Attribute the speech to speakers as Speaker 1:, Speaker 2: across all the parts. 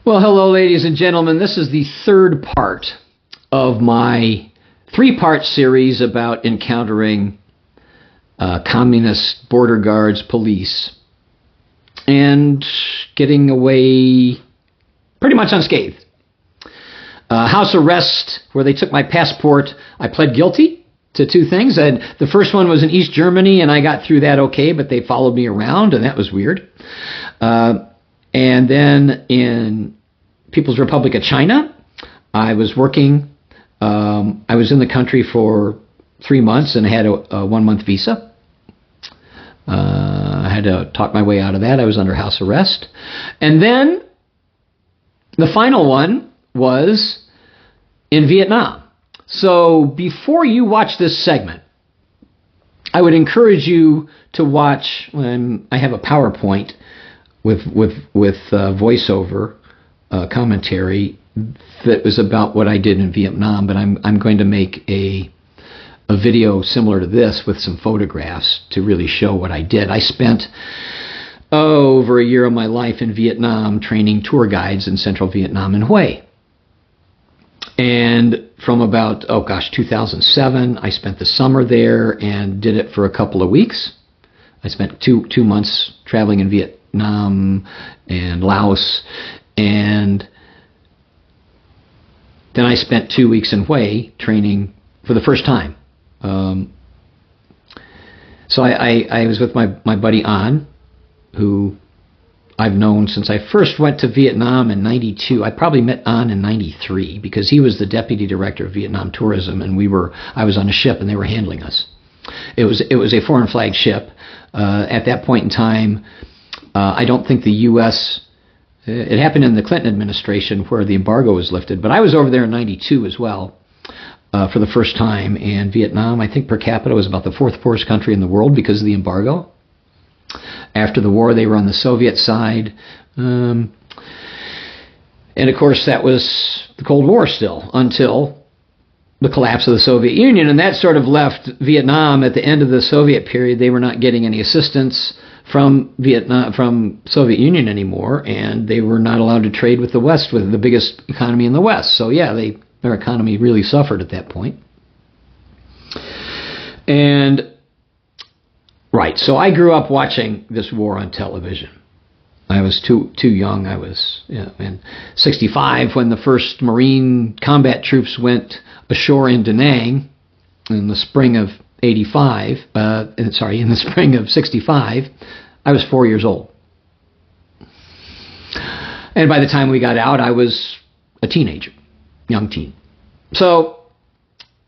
Speaker 1: Well, hello, ladies and gentlemen. This is the third part of my three-part series about encountering communist border guards, police, and getting away pretty much unscathed. House arrest, where they took my passport. I pled guilty to two things. The first one was in East Germany, and I got through that okay, but they followed me around, and that was weird. And then in People's Republic of China, I was working. I was in the country for 3 months and had a 1-month visa. I had to talk my way out of that. I was under house arrest. And then the final one was in Vietnam. So before you watch this segment, I would encourage you to watch. I have a PowerPoint with voiceover commentary that was about what I did in Vietnam, but I'm going to make a video similar to this with some photographs to really show what I did. I spent over a year of my life in Vietnam training tour guides in central Vietnam and Hue. And from about 2007, I spent the summer there and did it for a couple of weeks. I spent two months traveling in Vietnam and Laos, and then I spent 2 weeks in Hue training for the first time. So I was with my buddy An, who I've known since I first went to Vietnam in 92. I probably met An in 93 because he was the deputy director of Vietnam tourism, and I was on a ship and they were handling us. It was a foreign flag ship. At that point in time, I don't think the U.S. It happened in the Clinton administration where the embargo was lifted, but I was over there in 92 as well for the first time. And Vietnam, I think per capita, was about the fourth poorest country in the world because of the embargo. After the war, they were on the Soviet side. And of course, that was the Cold War still until the collapse of the Soviet Union. And that sort of left Vietnam at the end of the Soviet period. They were not getting any assistance from Soviet Union anymore, and they were not allowed to trade with the West, with the biggest economy in the West. So yeah, their economy really suffered at that point. And right, so I grew up watching this war on television. I was too young. I was in 65 when the first Marine combat troops went ashore in Da Nang in the spring of 85. In the spring of 65. I was 4 years old. And by the time we got out, I was a teenager, young teen. So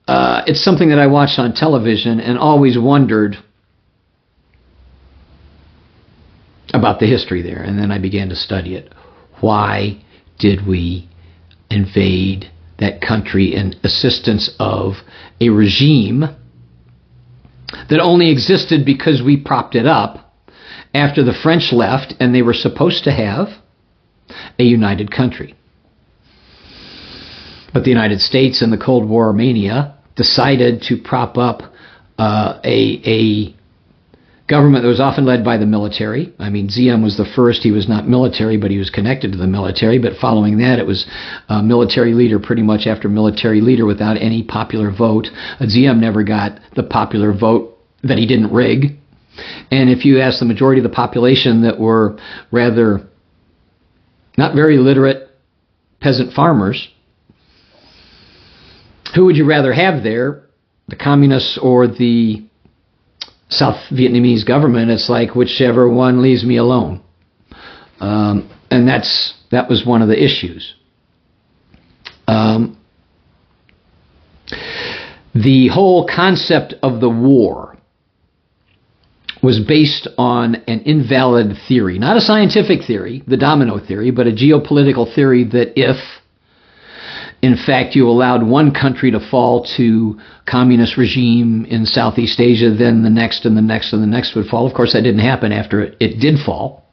Speaker 1: it's something that I watched on television and always wondered about the history there. And then I began to study it. Why did we invade that country in assistance of a regime that only existed because we propped it up after the French left and they were supposed to have a united country? But the United States in the Cold War mania decided to prop up a government that was often led by the military. I mean, Diem was the first. He was not military, but he was connected to the military. But following that, it was military leader pretty much after military leader without any popular vote. Diem never got the popular vote that he didn't rig. And if you ask the majority of the population that were rather not very literate peasant farmers, who would you rather have there, the communists or the South Vietnamese government? It's like whichever one leaves me alone. And that was one of the issues. The whole concept of the war was based on an invalid theory, not a scientific theory, the domino theory, but a geopolitical theory that if, in fact, you allowed one country to fall to communist regime in Southeast Asia, then the next and the next and the next would fall. Of course, that didn't happen after it did fall.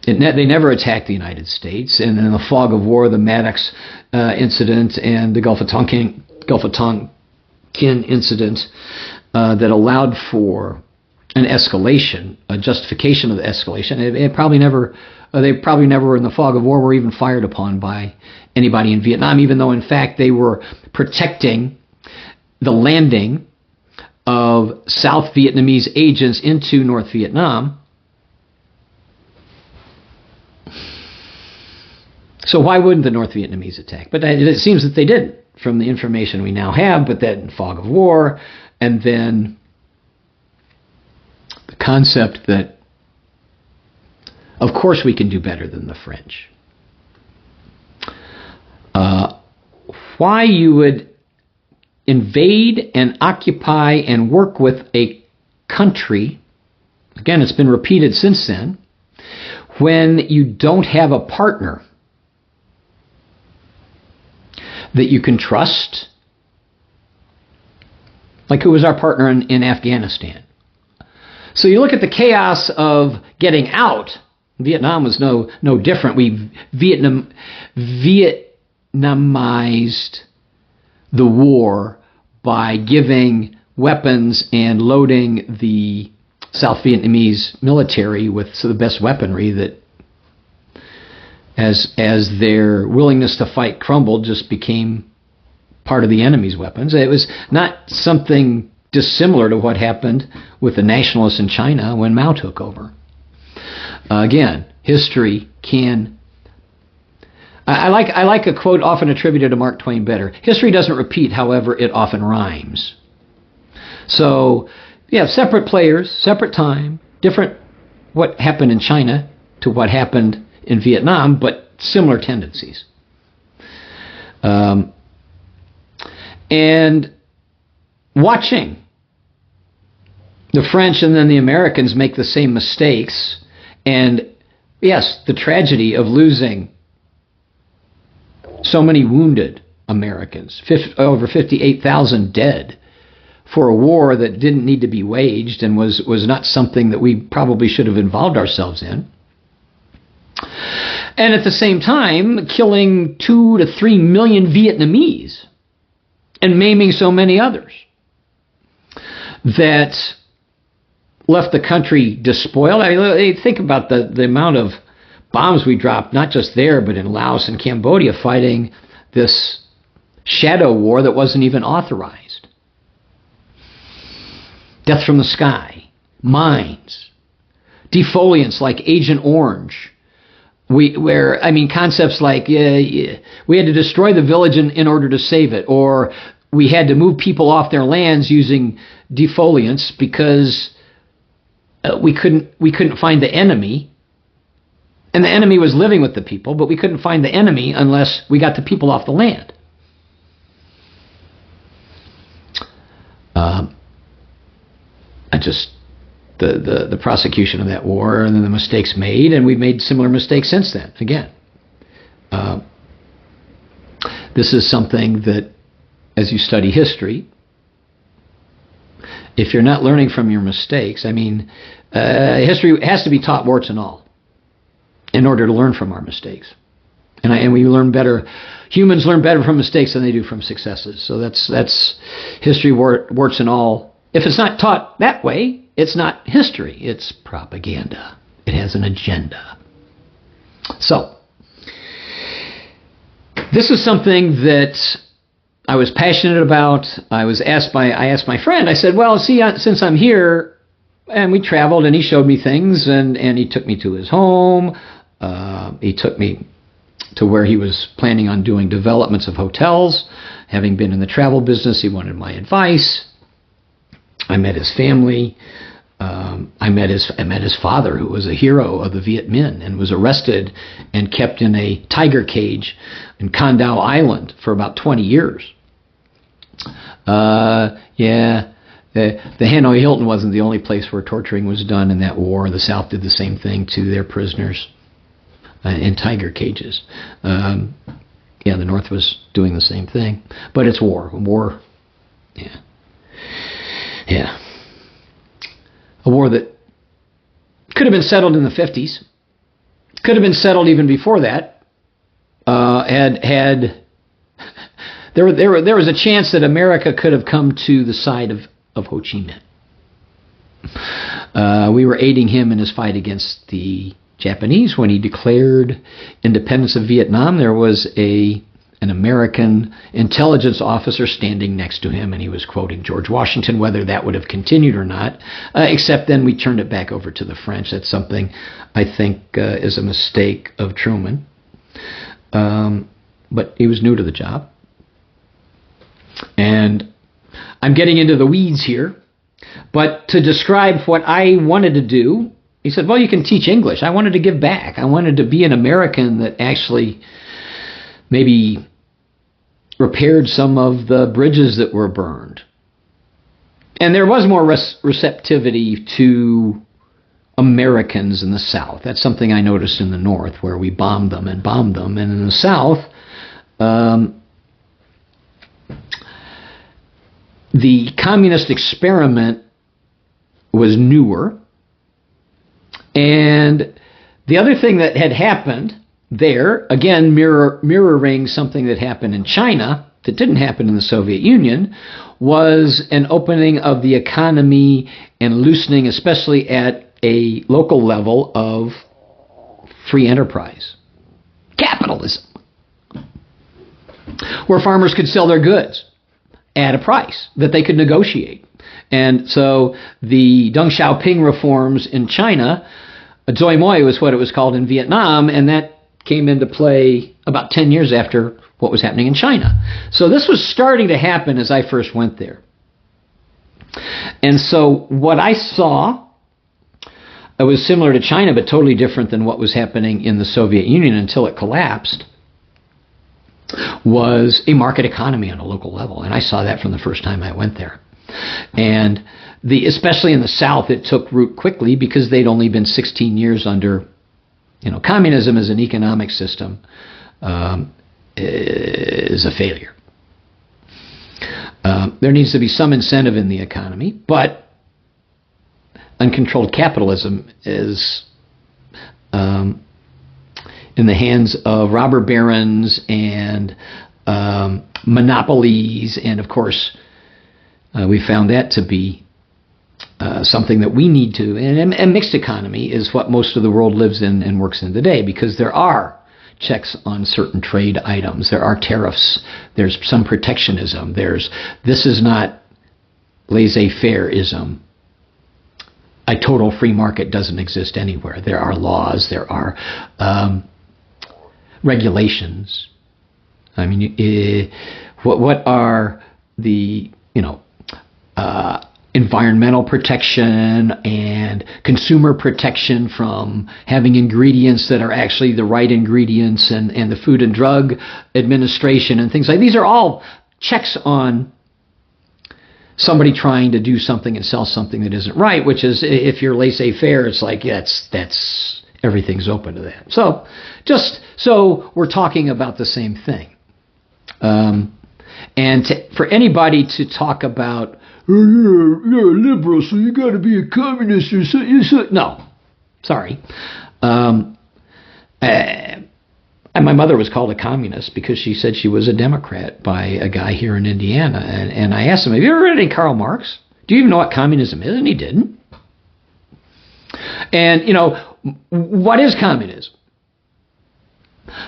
Speaker 1: They never attacked the United States. And in the fog of war, the Maddox incident and the Gulf of Tonkin incident that allowed for an escalation, a justification of the escalation. It probably never, they probably never in the fog of war were even fired upon by anybody in Vietnam, even though in fact they were protecting the landing of South Vietnamese agents into North Vietnam. So why wouldn't the North Vietnamese attack? But it seems that they didn't, from the information we now have, but that in fog of war, and then the concept that, of course, we can do better than the French. Why you would invade and occupy and work with a country, again, it's been repeated since then, when you don't have a partner that you can trust. Like who was our partner in Afghanistan? So you look at the chaos of getting out. Vietnam was no different. We Vietnamized the war by giving weapons and loading the South Vietnamese military with the best weaponry that, as their willingness to fight crumbled, just became part of the enemy's weapons. It was not something dissimilar to what happened with the nationalists in China when Mao took over. Again, history can... I like a quote often attributed to Mark Twain better. History doesn't repeat, however, it often rhymes. So, yeah, separate players, separate time, different what happened in China to what happened in Vietnam, but similar tendencies. And watching the French and then the Americans make the same mistakes, and yes, the tragedy of losing so many wounded Americans, over 58,000 dead, for a war that didn't need to be waged and was not something that we probably should have involved ourselves in. And at the same time, killing 2 to 3 million Vietnamese and maiming so many others that left the country despoiled. I mean, think about the amount of bombs we dropped, not just there, but in Laos and Cambodia, fighting this shadow war that wasn't even authorized. Death from the sky, mines, defoliants like Agent Orange. Concepts like we had to destroy the village in order to save it, or we had to move people off their lands using defoliants because we couldn't find the enemy, and the enemy was living with the people, but we couldn't find the enemy unless we got the people off the land. The prosecution of that war and then the mistakes made, and we've made similar mistakes since then. Again, this is something that, as you study history, if you're not learning from your mistakes, history has to be taught warts and all in order to learn from our mistakes. And we learn better. Humans learn better from mistakes than they do from successes. So that's history, warts and all. If it's not taught that way, it's not history. It's propaganda. It has an agenda. So, this is something that I was passionate about. I asked my friend, I said, well, see, since I'm here, and we traveled, and he showed me things, and he took me to his home. He took me to where he was planning on doing developments of hotels. Having been in the travel business, he wanted my advice. I met his family. I met his father, who was a hero of the Viet Minh and was arrested and kept in a tiger cage in Con Dao Island for about 20 years. The Hanoi Hilton wasn't the only place where torturing was done in that war. The South did the same thing to their prisoners in tiger cages. The North was doing the same thing. But it's war. A war that could have been settled in the 50s. Could have been settled even before that. There was a chance that America could have come to the side of Ho Chi Minh. We were aiding him in his fight against the Japanese. When he declared independence of Vietnam, there was an American intelligence officer standing next to him, and he was quoting George Washington, whether that would have continued or not, except then we turned it back over to the French. That's something I think is a mistake of Truman. But he was new to the job. And I'm getting into the weeds here, but to describe what I wanted to do, he said, well, you can teach English. I wanted to give back. I wanted to be an American that actually maybe repaired some of the bridges that were burned. And there was more receptivity to Americans in the South. That's something I noticed in the North, where we bombed them. And in the South, the communist experiment was newer. And the other thing that had happened there, again, mirroring something that happened in China that didn't happen in the Soviet Union, was an opening of the economy and loosening, especially at a local level, of free enterprise. Capitalism. Where farmers could sell their goods at a price that they could negotiate. And so the Deng Xiaoping reforms in China, Doi Moi was what it was called in Vietnam, and that came into play about 10 years after what was happening in China. So this was starting to happen as I first went there. And so what I saw, it was similar to China, but totally different than what was happening in the Soviet Union until it collapsed, was a market economy on a local level. And I saw that from the first time I went there. And especially in the South, it took root quickly because they'd only been 16 years under, communism as an economic system is a failure. There needs to be some incentive in the economy, but uncontrolled capitalism is in the hands of robber barons and monopolies, and of course, we found that to be something that we need to. And mixed economy is what most of the world lives in and works in today, because there are checks on certain trade items. There are tariffs. There's some protectionism. This is not laissez-faire-ism. A total free market doesn't exist anywhere. There are laws. There are regulations. I mean, what are the environmental protection and consumer protection from having ingredients that are actually the right ingredients, and the Food and Drug Administration and things like these are all checks on somebody trying to do something and sell something that isn't right, which is, if you're laissez-faire, it's like, that's everything's open to that. So just so we're talking about the same thing. And for anybody to talk about, you're a liberal, so you got to be a communist or something. No, sorry. My mother was called a communist because she said she was a Democrat by a guy here in Indiana. And I asked him, have you ever read any Karl Marx? Do you even know what communism is? And he didn't. And, what is communism?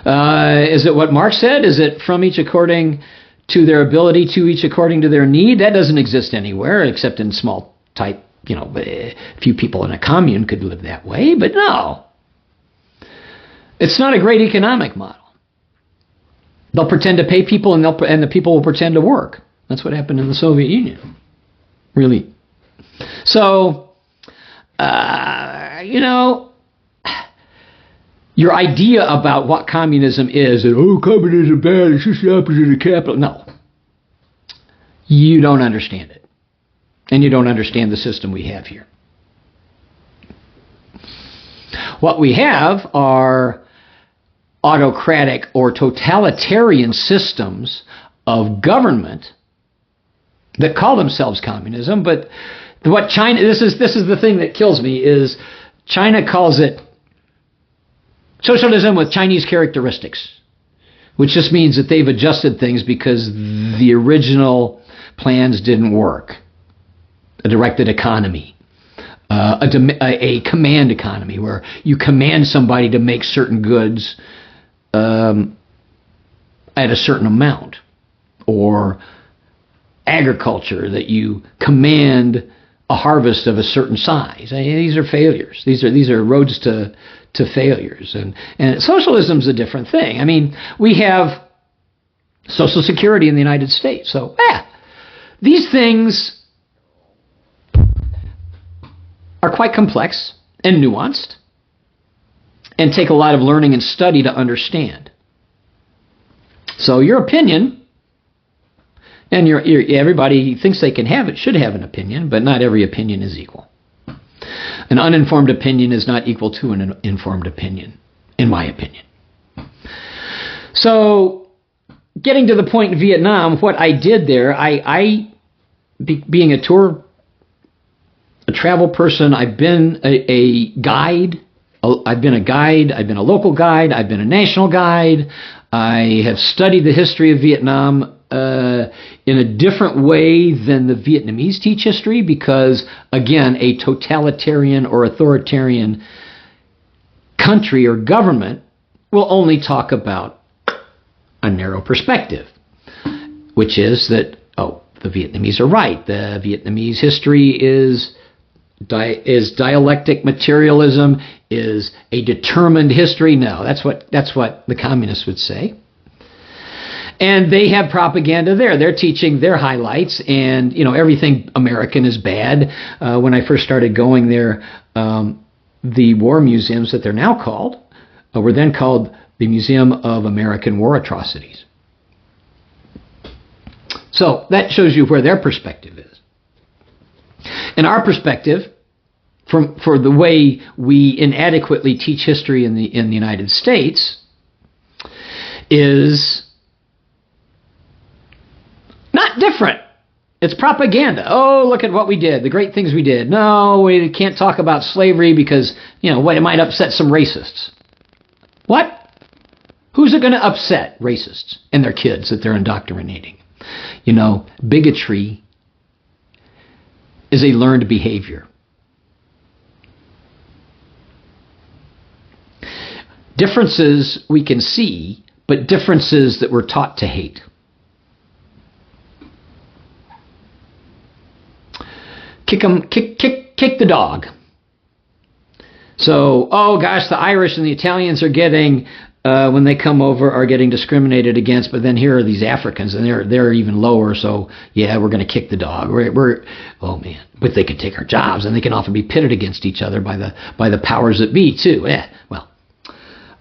Speaker 1: Is it what Marx said? Is it from each according to their ability, to each according to their need? That doesn't exist anywhere except in small type, a few people in a commune could live that way, but no. It's not a great economic model. They'll pretend to pay people, and the people will pretend to work. That's what happened in the Soviet Union. Really. So, your idea about what communism is, that, communism is bad, it's just the opposite of capital. No. You don't understand it. And you don't understand the system we have here. What we have are autocratic or totalitarian systems of government that call themselves communism, but what China, this is the thing that kills me, is China calls it socialism with Chinese characteristics, which just means that they've adjusted things because the original plans didn't work. A directed economy, a command economy where you command somebody to make certain goods at a certain amount, or agriculture that you command a harvest of a certain size. These are failures. These are roads to failures. And socialism's a different thing. I mean, we have Social Security in the United States. So, these things are quite complex and nuanced and take a lot of learning and study to understand. So your opinion, and everybody thinks they can have it, should have an opinion, but not every opinion is equal. An uninformed opinion is not equal to an informed opinion, in my opinion. So, getting to the point in Vietnam, what I did there, being a travel person, I've been a guide. I've been a guide. I've been a local guide. I've been a national guide. I have studied the history of Vietnam in a different way than the Vietnamese teach history because, again, a totalitarian or authoritarian country or government will only talk about a narrow perspective, which is that, the Vietnamese are right. The Vietnamese history is dialectic materialism, is a determined history. No, that's what the communists would say. And they have propaganda there. They're teaching their highlights, and everything American is bad. When I first started going there, the war museums that they're now called were then called the Museum of American War Atrocities. So that shows you where their perspective is. And our perspective, for the way we inadequately teach history in the United States, is not different. It's propaganda. Oh, look at what we did, the great things we did. No, we can't talk about slavery because, it might upset some racists. What? Who's it going to upset? Racists and their kids that they're indoctrinating. Bigotry is a learned behavior. Differences we can see, but differences that we're taught to hate. Kick the dog. So, the Irish and the Italians are getting, when they come over, are getting discriminated against, but then here are these Africans, and they're even lower, so, we're going to kick the dog. But they could take our jobs, and they can often be pitted against each other by the powers that be, too.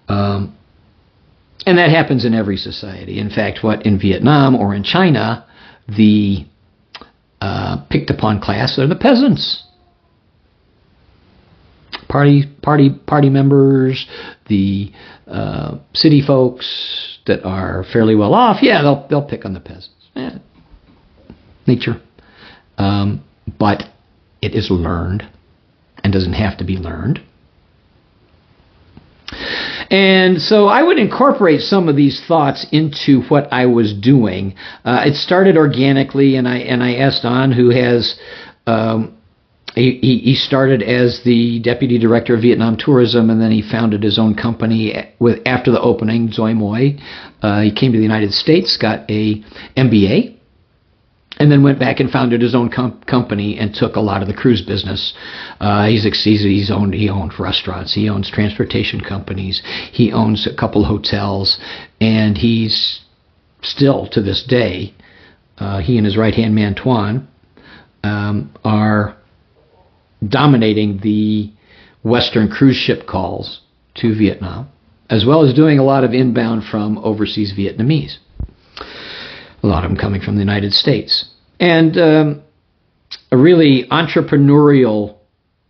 Speaker 1: And that happens in every society. In fact, in Vietnam or in China, the picked upon class are the peasants. Party members, the city folks that are fairly well off, they'll pick on the peasants. Nature. But it is learned and doesn't have to be learned. And so I would incorporate some of these thoughts into what I was doing. It started organically, and I asked Don, who has he started as the deputy director of Vietnam tourism, and then he founded his own company after the opening, Doi Moi. He came to the United States, got a MBA, and then went back and founded his own company and took a lot of the cruise business. He owned restaurants, he owns transportation companies, he owns a couple hotels, and he's still to this day, he and his right-hand man Tuan are dominating the Western cruise ship calls to Vietnam, as well as doing a lot of inbound from overseas Vietnamese. A lot of them coming from the United States. And a really entrepreneurial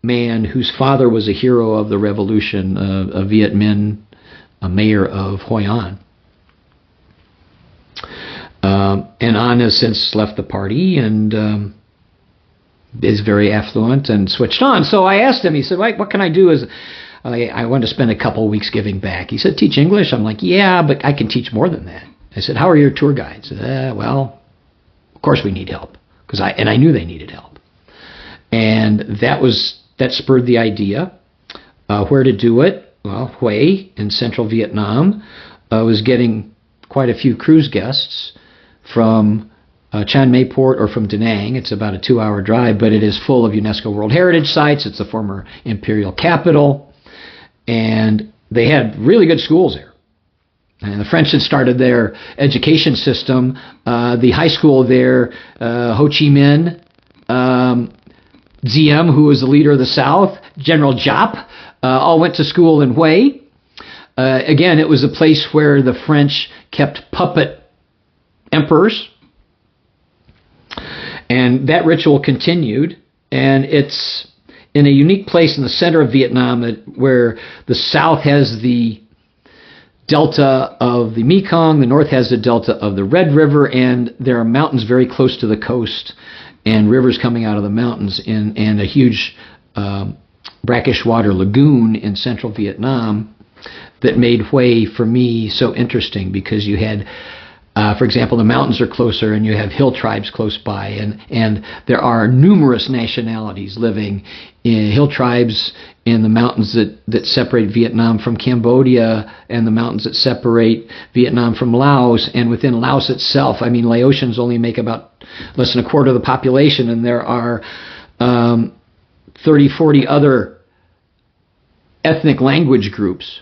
Speaker 1: man whose father was a hero of the revolution, a Viet Minh, a mayor of Hoi An. And An has since left the party and is very affluent and switched on. So I asked him, he said, what can I do? I want to spend a couple of weeks giving back. He said, teach English? I'm like, yeah, but I can teach more than that. I said, how are your tour guides? Well, of course we need help. I knew they needed help. And that was that spurred the idea. Where to do it? Well, Hue in central Vietnam was getting quite a few cruise guests from Chiang Mai Port or from Da Nang. It's about a 2-hour drive, but it is full of UNESCO World Heritage sites. It's the former imperial capital, and they had really good schools there. And the French had started their education system. The high school there, Ho Chi Minh, Diem, who was the leader of the South, General Giap, all went to school in Hue. Again, it was a place where the French kept puppet emperors. And that ritual continued. And it's in a unique place in the center of Vietnam where the south has the delta of the Mekong, the north has the delta of the Red River, and there are mountains very close to the coast and rivers coming out of the mountains, and a huge brackish water lagoon in central Vietnam that made Hue for me so interesting, because you had, for example, the mountains are closer and you have hill tribes close by, and there are numerous nationalities living in hill tribes in the mountains that separate Vietnam from Cambodia, and the mountains that separate Vietnam from Laos, and within Laos itself, I mean, Laotians only make about less than a quarter of the population, and there are 30, 40 other ethnic language groups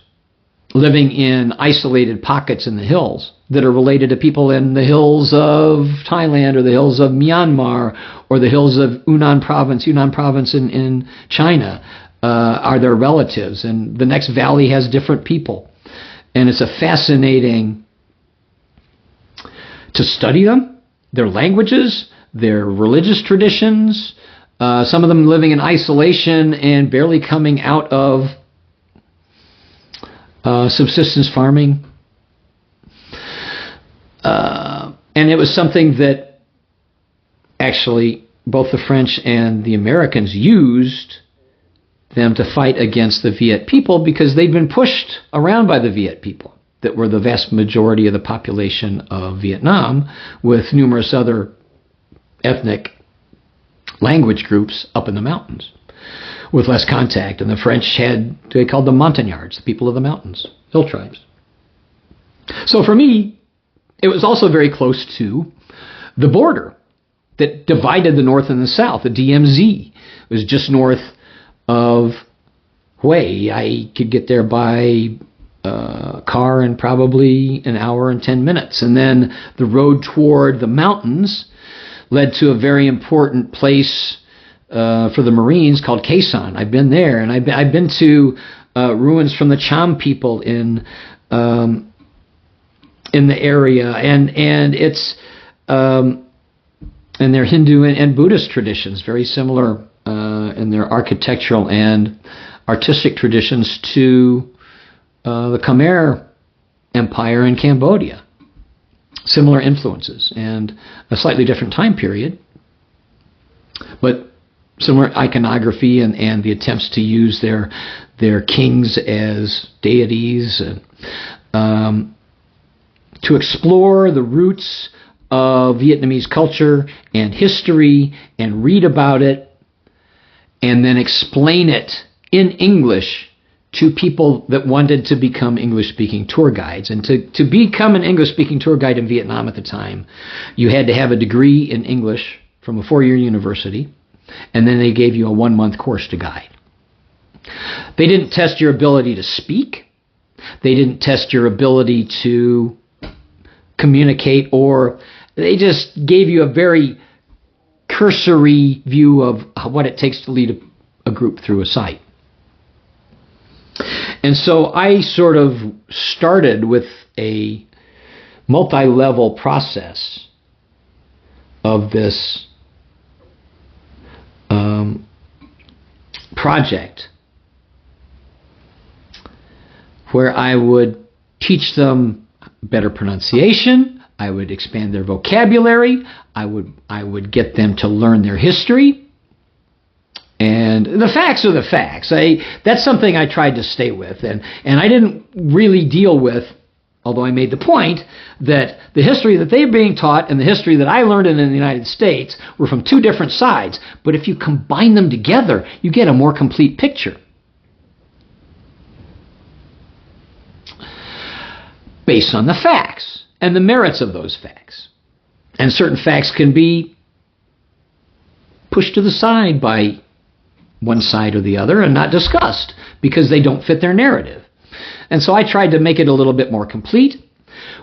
Speaker 1: living in isolated pockets in the hills that are related to people in the hills of Thailand or the hills of Myanmar or the hills of Yunnan province in China. Are their relatives, and the next valley has different people. And it's a fascinating to study them, their languages, their religious traditions, some of them living in isolation and barely coming out of subsistence farming. And it was something that actually both the French and the Americans used them to fight against the Viet people, because they'd been pushed around by the Viet people that were the vast majority of the population of Vietnam, with numerous other ethnic language groups up in the mountains with less contact. And the French had, they called them Montagnards, the people of the mountains, hill tribes. So for me, it was also very close to the border that divided the North and the South. The DMZ was just north of Hue. I could get there by car in probably an hour and 10 minutes. And then the road toward the mountains led to a very important place for the Marines called Khe Sanh. I've been there, and I've been to ruins from the Cham people in the area, and it's and their Hindu and Buddhist traditions, very similar in their architectural and artistic traditions to the Khmer Empire in Cambodia. Similar influences and a slightly different time period, but similar iconography and the attempts to use their kings as deities, and to explore the roots of Vietnamese culture and history and read about it, and then explain it in English to people that wanted to become English-speaking tour guides. And to become an English-speaking tour guide in Vietnam at the time, you had to have a degree in English from a 4-year university, and then they gave you a 1-month course to guide. They didn't test your ability to speak. They didn't test your ability to communicate, or they just gave you a very cursory view of what it takes to lead a group through a site. And so I sort of started with a multi-level process of this project, where I would teach them better pronunciation, I would expand their vocabulary, I would get them to learn their history. And the facts are the facts. That's something I tried to stay with, and I didn't really deal with Although I made the point that the history that they're being taught and the history that I learned in the United States were from two different sides. But if you combine them together, you get a more complete picture. Based on the facts and the merits of those facts. And certain facts can be pushed to the side by one side or the other and not discussed because they don't fit their narrative. And so I tried to make it a little bit more complete.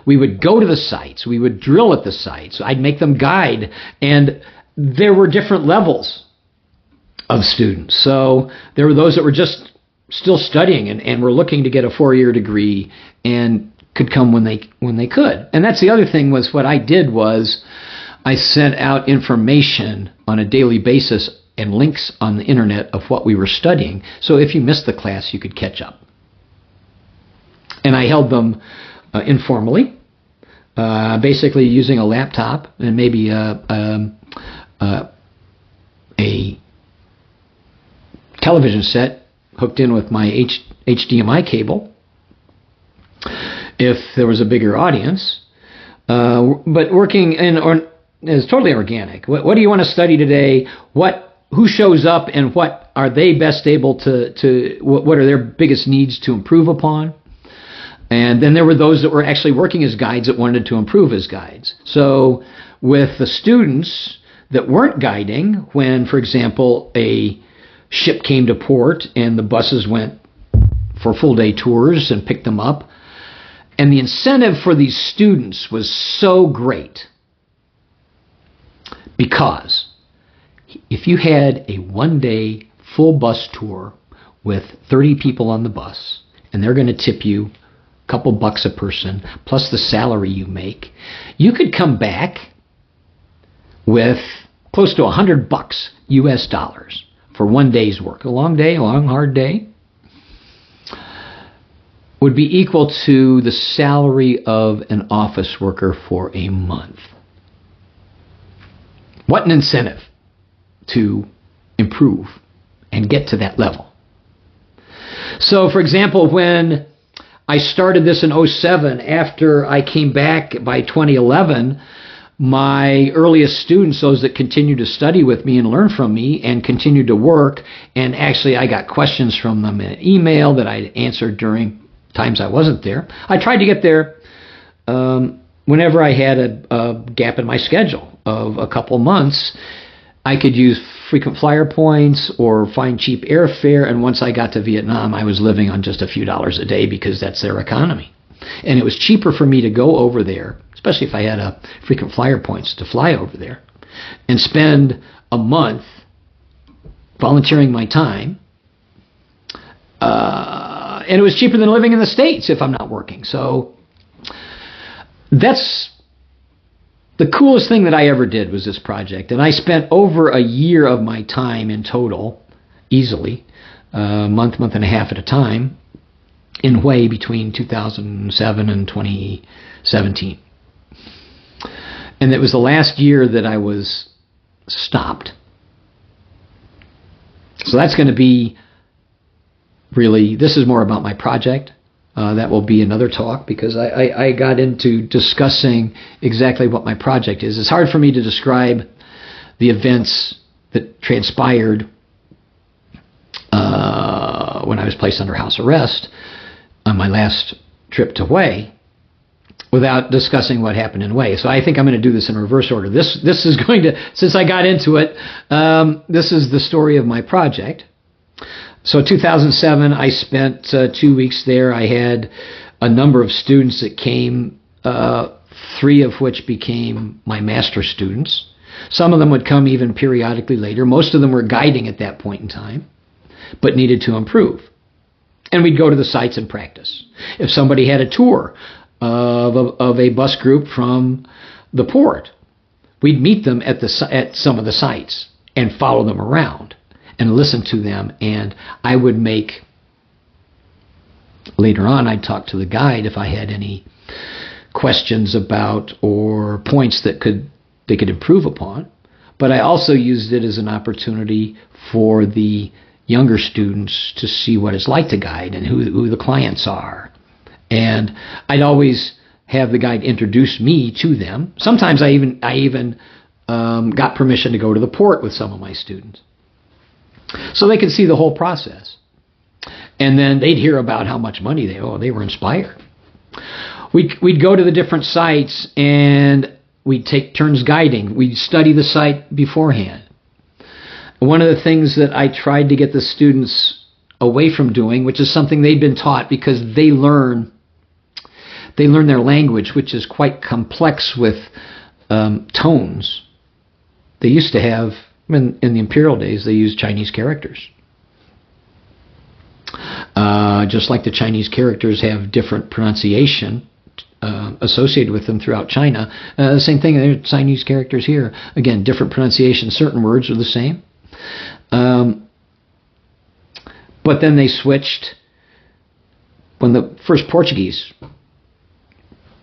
Speaker 1: We would go to the sites. We would drill at the sites. I'd make them guide. And there were different levels of students. So there were those that were just still studying and were looking to get a 4-year degree and could come when they could. And that's the other thing was what I did was I sent out information on a daily basis and links on the internet of what we were studying. So if you missed the class, you could catch up. And I held them informally, basically using a laptop and maybe a television set hooked in with my HDMI cable, if there was a bigger audience. But working is totally organic. What do you want to study today? Who shows up and what are they best able to what are their biggest needs to improve upon? And then there were those that were actually working as guides that wanted to improve as guides. So with the students that weren't guiding, when, for example, a ship came to port and the buses went for full-day tours and picked them up, and the incentive for these students was so great because if you had a one-day full bus tour with 30 people on the bus, and they're going to tip you couple bucks a person, plus the salary you make, you could come back with close to $100 US dollars for one day's work. A long day, a long, hard day, would be equal to the salary of an office worker for a month. What an incentive to improve and get to that level. So, for example, when I started this in 2007. After I came back by 2011, my earliest students, those that continued to study with me and learn from me and continued to work, and actually I got questions from them in email that I answered during times I wasn't there. I tried to get there whenever I had a gap in my schedule of a couple months. I could use frequent flyer points or find cheap airfare, and once I got to Vietnam, I was living on just a few dollars a day because that's their economy. And it was cheaper for me to go over there, especially if I had a frequent flyer points to fly over there, and spend a month volunteering my time. And it was cheaper than living in the States if I'm not working. So that's the coolest thing that I ever did was this project. And I spent over a year of my time in total, easily, month and a half at a time, in Hue between 2007 and 2017. And it was the last year that I was stopped. So that's going to be really, this is more about my project. That will be another talk because I got into discussing exactly what my project is. It's hard for me to describe the events that transpired when I was placed under house arrest on my last trip to Hue without discussing what happened in Hue. So I think I'm going to do this in reverse order. This is going to, since I got into it, this is the story of my project. So 2007, I spent 2 weeks there. I had a number of students that came, 3 of which became my master students. Some of them would come even periodically later. Most of them were guiding at that point in time, but needed to improve. And we'd go to the sites and practice. If somebody had a tour of a bus group from the port, we'd meet them at some of the sites and follow them around and listen to them. And I would make, later on, I'd talk to the guide if I had any questions about or points that they could improve upon. But I also used it as an opportunity for the younger students to see what it's like to guide and who the clients are And I'd always have the guide introduce me to them. Sometimes I even got permission to go to the port with some of my students, so they could see the whole process. And then they'd hear about how much money they were inspired. We'd go to the different sites and we'd take turns guiding. We'd study the site beforehand. One of the things that I tried to get the students away from doing, which is something they'd been taught because they learn their language, which is quite complex with tones. They used to have, in the imperial days, they used Chinese characters. Just like the Chinese characters have different pronunciation associated with them throughout China. Same thing, there are Chinese characters here. Again, different pronunciation. Certain words are the same. But then they switched when the first Portuguese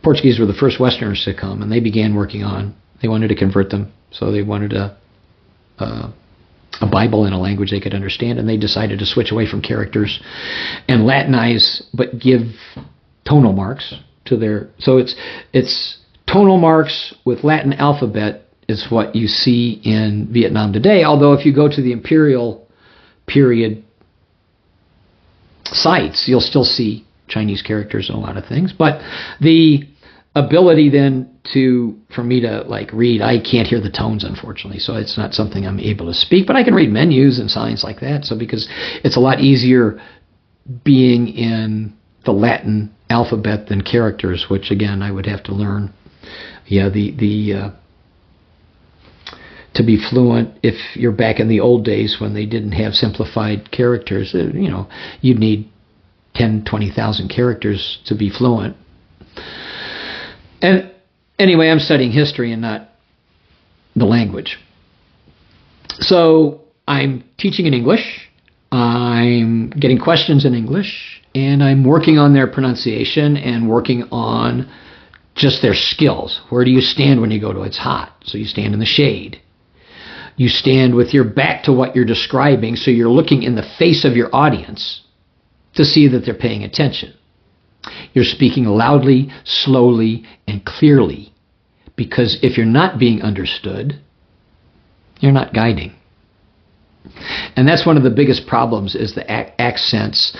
Speaker 1: were the first Westerners to come, and they began working on, they wanted to convert them, so they wanted a Bible in a language they could understand, and they decided to switch away from characters and Latinize, but give tonal marks to their, so it's tonal marks with Latin alphabet is what you see in Vietnam today, although if you go to the imperial period sites, you'll still see Chinese characters in a lot of things. But the ability then for me to like read, I can't hear the tones, unfortunately, so it's not something I'm able to speak, but I can read menus and signs like that. So because it's a lot easier being in the Latin alphabet than characters, which again I would have to learn. Yeah, to be fluent, if you're back in the old days when they didn't have simplified characters, you'd need 10, 20,000 characters to be fluent. And anyway, I'm studying history and not the language. So I'm teaching in English, I'm getting questions in English, and I'm working on their pronunciation and working on just their skills. Where do you stand when you go to it's hot? So you stand in the shade. You stand with your back to what you're describing, so you're looking in the face of your audience to see that they're paying attention. You're speaking loudly, slowly, and clearly, because if you're not being understood, you're not guiding. And that's one of the biggest problems, is the accents,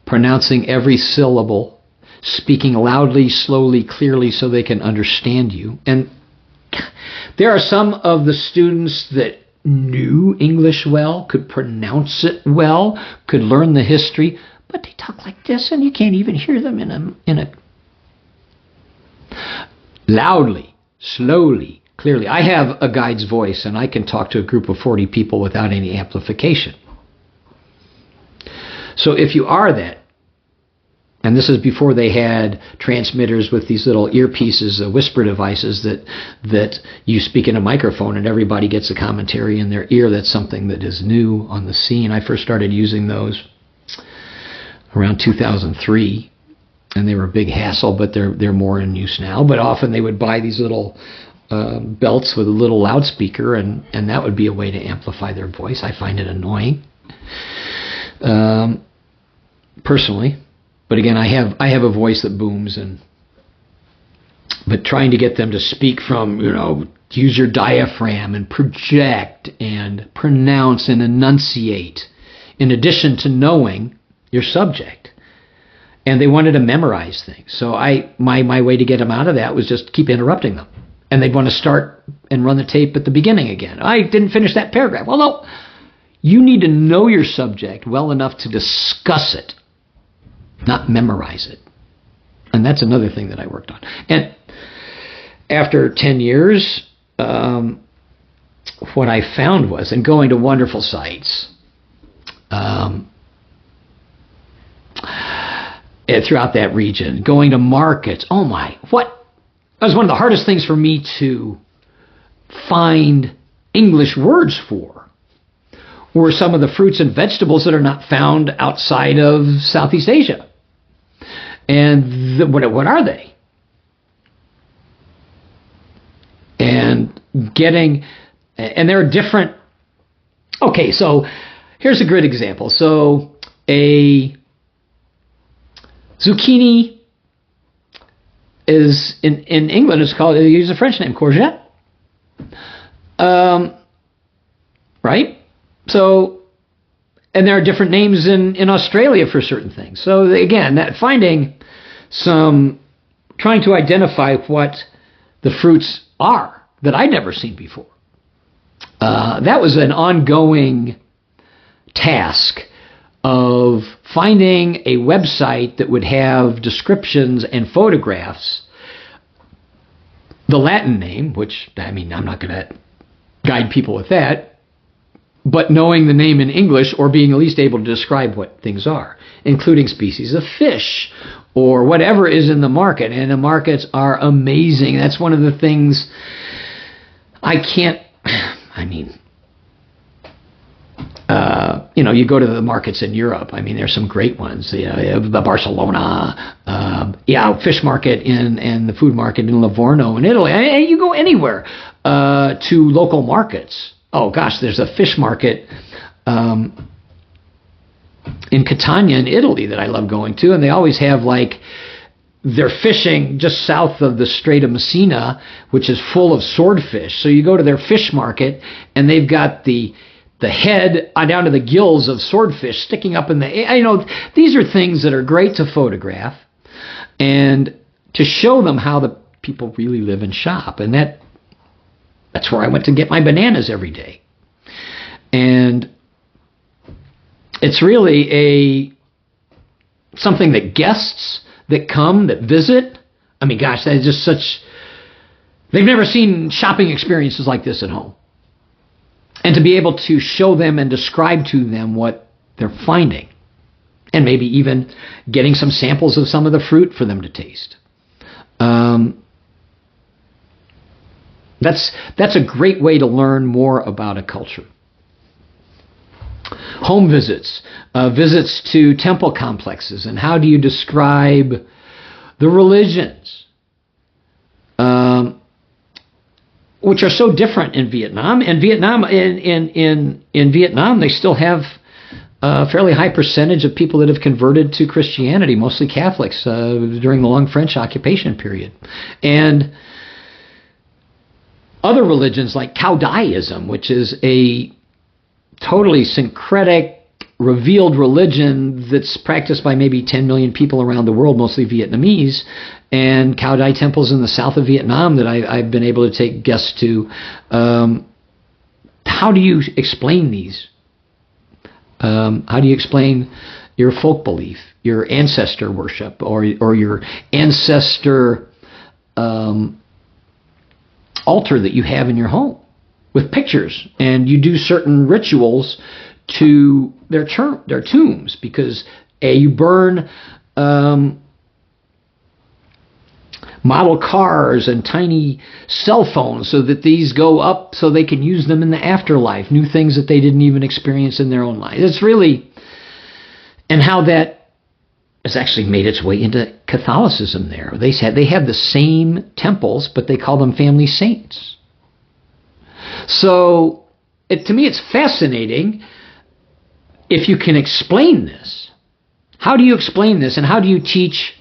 Speaker 1: pronouncing every syllable, speaking loudly, slowly, clearly so they can understand you. And there are some of the students that knew English well, could pronounce it well, could learn the history, but they talk like this and you can't even hear them in a loudly, slowly, clearly. I have a guide's voice and I can talk to a group of 40 people without any amplification. So if you are that, and this is before they had transmitters with these little earpieces, whisper devices that you speak in a microphone and everybody gets a commentary in their ear. That's something that is new on the scene. I first started using those around 2003, and they were a big hassle, but they're more in use now. But often they would buy these little belts with a little loudspeaker, and that would be a way to amplify their voice. I find it annoying, personally. But again, I have a voice that booms, but trying to get them to speak from, use your diaphragm and project and pronounce and enunciate, in addition to knowing your subject. And they wanted to memorize things. So my way to get them out of that was just keep interrupting them. And they'd want to start and run the tape at the beginning again. I didn't finish that paragraph. Well, no, you need to know your subject well enough to discuss it, not memorize it. And that's another thing that I worked on. And after 10 years, what I found was, and going to wonderful sites throughout that region, going to markets, that was one of the hardest things for me to find English words for, were some of the fruits and vegetables that are not found outside of Southeast Asia. And what are they? And there are different, okay, so here's a good example. So a zucchini is in England, it's called, they use a French name, courgette. Right? So, and there are different names in Australia for certain things. So again, that trying to identify what the fruits are that I'd never seen before. That was an ongoing task of finding a website that would have descriptions and photographs, the Latin name, which, I mean, I'm not going to guide people with that, but knowing the name in English or being at least able to describe what things are, including species of fish or whatever is in the market. And the markets are amazing. That's one of the things you go to the markets in Europe. I mean, there's some great ones. The Barcelona, fish market and the food market in Livorno in Italy. You go anywhere to local markets. Oh gosh, there's a fish market in Catania in Italy that I love going to, and they always have they're fishing just south of the Strait of Messina, which is full of swordfish. So you go to their fish market, and they've got the head down to the gills of swordfish sticking up in the air. These are things that are great to photograph and to show them how the people really live and shop. And that's where I went to get my bananas every day. And it's really something that guests that come, that visit, I mean, gosh, that is just they've never seen shopping experiences like this at home. And to be able to show them and describe to them what they're finding. And maybe even getting some samples of some of the fruit for them to taste. That's a great way to learn more about a culture. Home visits, visits to temple complexes, and how do you describe the religions, which are so different in Vietnam. And in Vietnam, they still have a fairly high percentage of people that have converted to Christianity, mostly Catholics, during the long French occupation period. And other religions like Cao Daiism, which is a totally syncretic, revealed religion that's practiced by maybe 10 million people around the world, mostly Vietnamese, and Cao Dai temples in the south of Vietnam that I've been able to take guests to. How do you explain these? How do you explain your folk belief, your ancestor worship, or your ancestor altar that you have in your home with pictures, and you do certain rituals to their tombs, because you burn model cars and tiny cell phones so that these go up so they can use them in the afterlife, new things that they didn't even experience in their own life. It's really, and how that has actually made its way into Catholicism there. They have the same temples, but they call them family saints. So to me, it's fascinating if you can explain this. How do you explain this, and how do you teach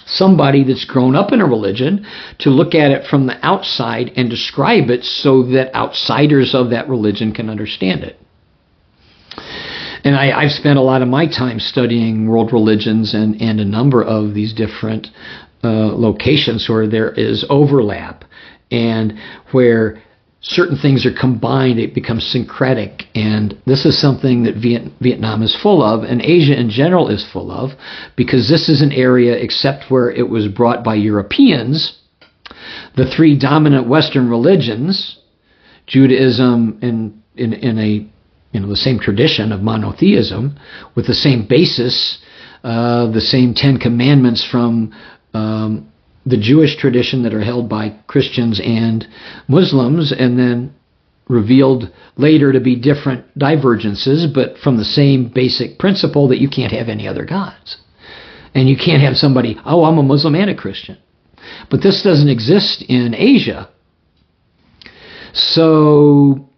Speaker 1: somebody that's grown up in a religion to look at it from the outside and describe it so that outsiders of that religion can understand it? And I've spent a lot of my time studying world religions and a number of these different locations where there is overlap and where certain things are combined, it becomes syncretic. And this is something that Vietnam is full of, and Asia in general is full of, because this is an area, except where it was brought by Europeans, the three dominant Western religions, Judaism in a the same tradition of monotheism, with the same basis, the same 10 commandments from the Jewish tradition that are held by Christians and Muslims, and then revealed later to be different divergences, but from the same basic principle that you can't have any other gods. And you can't have somebody, oh, I'm a Muslim and a Christian. But this doesn't exist in Asia. So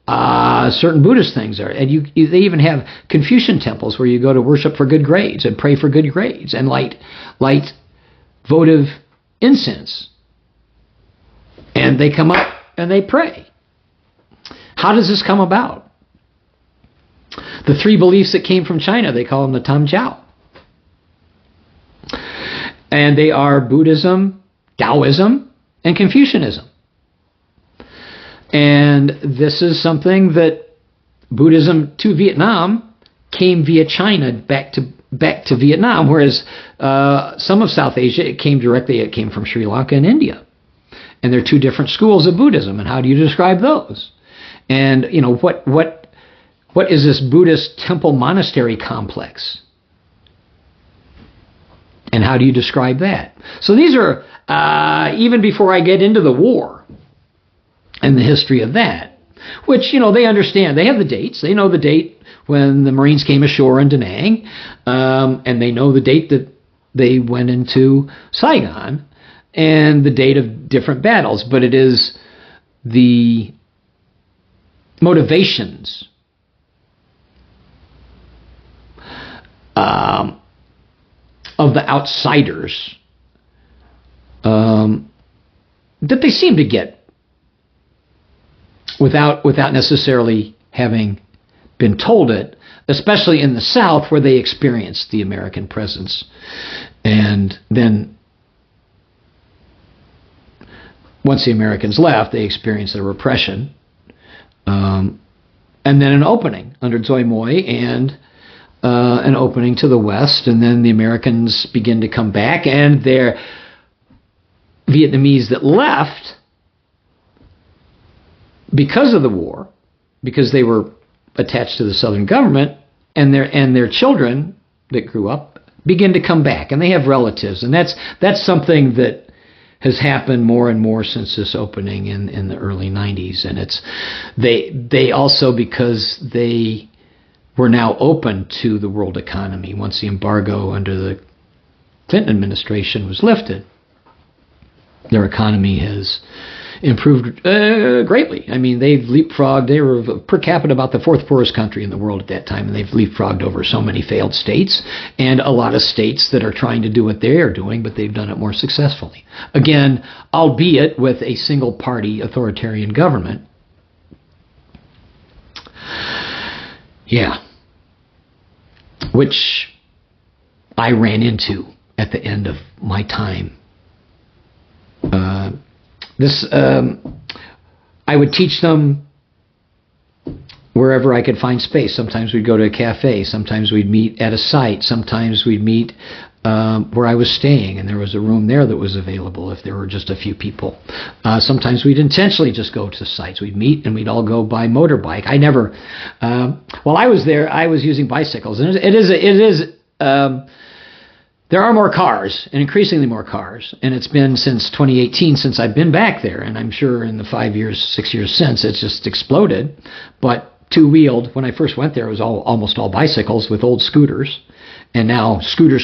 Speaker 1: certain Buddhist things are, and they even have Confucian temples where you go to worship for good grades and pray for good grades and light votive incense. And they come up and they pray. How does this come about? The three beliefs that came from China, they call them the Tam Jiao. And they are Buddhism, Taoism, and Confucianism. And this is something that Buddhism to Vietnam came via China back to Vietnam, whereas some of South Asia, it came from Sri Lanka and India. And there are two different schools of Buddhism, and how do you describe those? And, what is this Buddhist temple monastery complex? And how do you describe that? So these are, even before I get into the war and the history of that, which, they understand. They have the dates. They know the date when the Marines came ashore in Da Nang, and they know the date that they went into Saigon, and the date of different battles. But it is the motivations of the outsiders that they seem to get without necessarily having been told it, especially in the South where they experienced the American presence. And then once the Americans left, they experienced the repression, and then an opening under Doi Moi, and an opening to the West, and then the Americans begin to come back, and their Vietnamese that left because of the war, because they were attached to the Southern government, and their children that grew up begin to come back, and they have relatives, and that's something that has happened more and more since this opening in the early 90s, and they also, because they were now open to the world economy once the embargo under the Clinton administration was lifted, their economy has improved greatly. I mean, they've leapfrogged. They were per capita about the fourth poorest country in the world at that time, and they've leapfrogged over so many failed states and a lot of states that are trying to do what they are doing, but they've done it more successfully. Again, albeit with a single-party authoritarian government. Yeah. Which I ran into at the end of my time. I would teach them wherever I could find space. Sometimes we'd go to a cafe. Sometimes we'd meet at a site. Sometimes we'd meet where I was staying, and there was a room there that was available if there were just a few people. Sometimes we'd intentionally just go to sites. We'd meet, and we'd all go by motorbike. I never, while I was there, I was using bicycles. And there are more cars, and increasingly more cars, and it's been since 2018 since I've been back there, and I'm sure in the 5 years, 6 years since, it's just exploded. But two-wheeled, when I first went there, it was almost all bicycles with old scooters, and now scooter,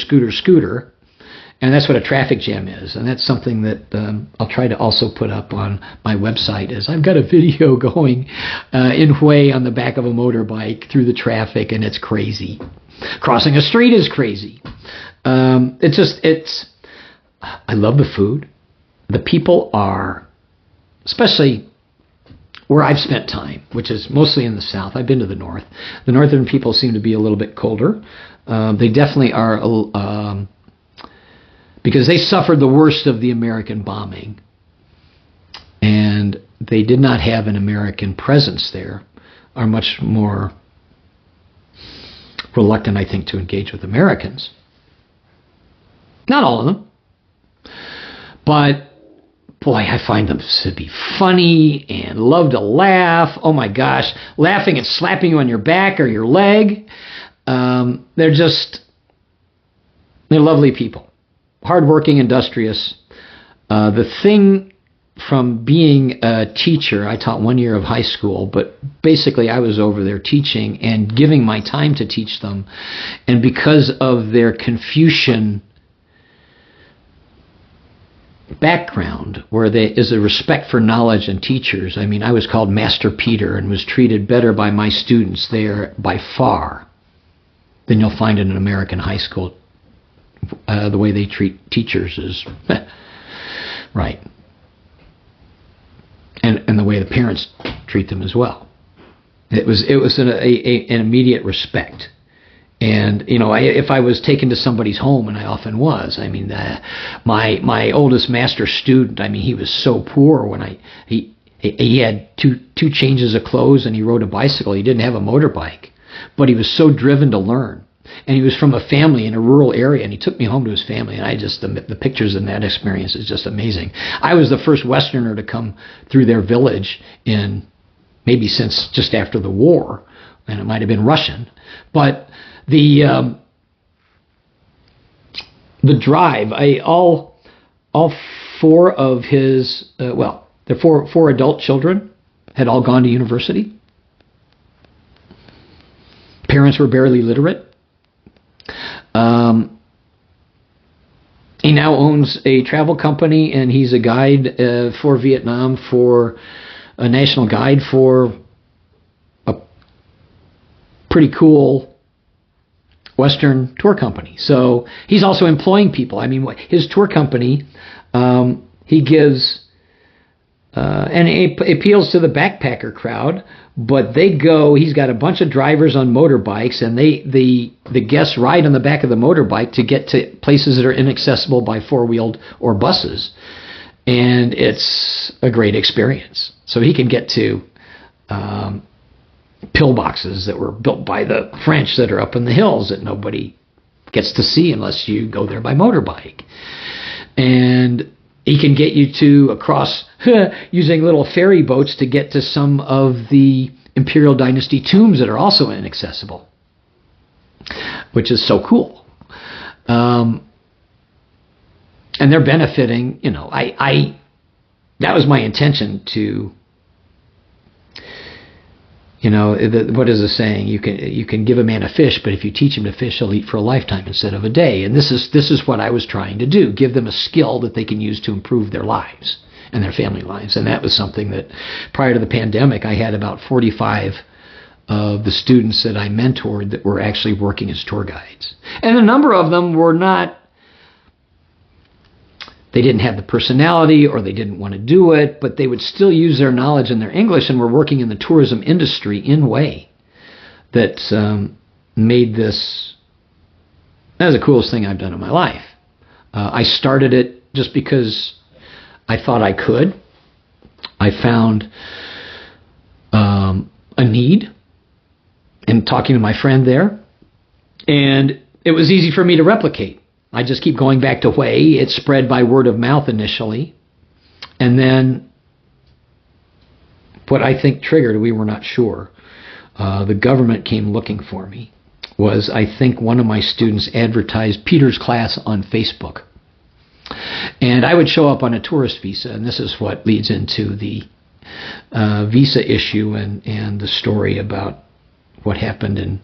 Speaker 1: and that's what a traffic jam is, and that's something that I'll try to also put up on my website. Is I've got a video going in Hue on the back of a motorbike through the traffic, and it's crazy. Crossing a street is crazy. I love the food. The people are, especially where I've spent time, which is mostly in the South. I've been to the North. The Northern people seem to be a little bit colder. They definitely are, because they suffered the worst of the American bombing. And they did not have an American presence there, are much more reluctant, I think, to engage with Americans. Not all of them. But, boy, I find them to be funny and love to laugh. Oh, my gosh. Laughing and slapping you on your back or your leg. They're lovely people. Hardworking, industrious. The thing from being a teacher, I taught 1 year of high school, but basically I was over there teaching and giving my time to teach them. And because of their Confucian background, where there is a respect for knowledge and teachers. I mean, I was called Master Peter and was treated better by my students there by far than you'll find in an American high school the way they treat teachers is right, and the way the parents treat them as well. It was an immediate respect. And, you know, if I was taken to somebody's home, and I often was, I mean, my oldest master student, I mean, he was so poor when he had two changes of clothes and he rode a bicycle. He didn't have a motorbike, but he was so driven to learn. And he was from a family in a rural area, and he took me home to his family, and the pictures in that experience is just amazing. I was the first Westerner to come through their village in maybe since just after the war, and it might have been Russian, but the drive, all four of his the four adult children had all gone to university. Parents were barely literate. He now owns a travel company, and he's a guide for Vietnam, for a national guide for a pretty cool Western tour company. So he's also employing people. I mean, his tour company, he gives, and it appeals to the backpacker crowd, but he's got a bunch of drivers on motorbikes, and the guests ride on the back of the motorbike to get to places that are inaccessible by four-wheeled or buses. And it's a great experience. So he can get to pillboxes that were built by the French that are up in the hills that nobody gets to see unless you go there by motorbike. And he can get you to across using little ferry boats to get to some of the Imperial Dynasty tombs that are also inaccessible, which is so cool. And they're benefiting, you know, that was my intention to, you know, what is the saying? You can give a man a fish, but if you teach him to fish, he'll eat for a lifetime instead of a day. And this is what I was trying to do: give them a skill that they can use to improve their lives and their family lives. And that was something that, prior to the pandemic, I had about 45 of the students that I mentored that were actually working as tour guides, and a number of them were not. They didn't have the personality, or they didn't want to do it, but they would still use their knowledge and their English, and were working in the tourism industry in a way that made this. That was the coolest thing I've done in my life. I started it just because I thought I could. I found a need in talking to my friend there, and it was easy for me to replicate. I just keep going back to Hue. It spread by word of mouth initially. And then what I think triggered, we were not sure, the government came looking for me, was I think one of my students advertised Peter's class on Facebook. And I would show up on a tourist visa, and this is what leads into the visa issue and the story about what happened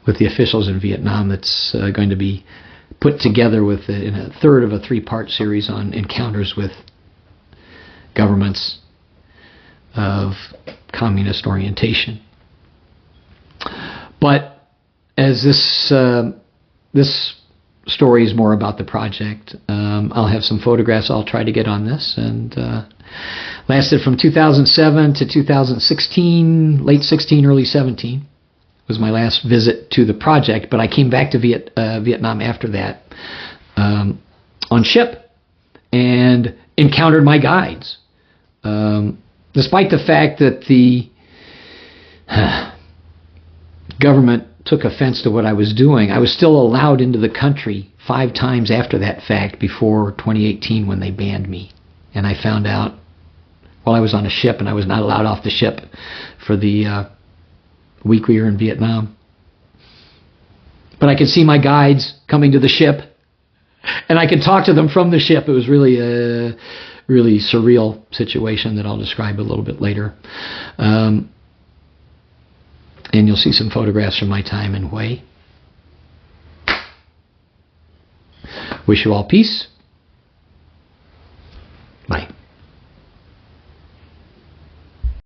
Speaker 1: with the officials in Vietnam. That's going to be put together in a third of a 3-part series on encounters with governments of communist orientation. But as this story is more about the project, I'll have some photographs I'll try to get on this, and lasted from 2007 to 2016, late 16, early 17. Was my last visit to the project, but I came back to Vietnam after that on ship and encountered my guides. Despite the fact that the government took offense to what I was doing, I was still allowed into the country 5 times after that fact before 2018 when they banned me. And I found out while I was on a ship, and I was not allowed off the ship for the week we were in Vietnam. But I could see my guides coming to the ship, and I could talk to them from the ship. It was really a really surreal situation that I'll describe a little bit later. And you'll see some photographs from my time in Hue. Wish you all peace.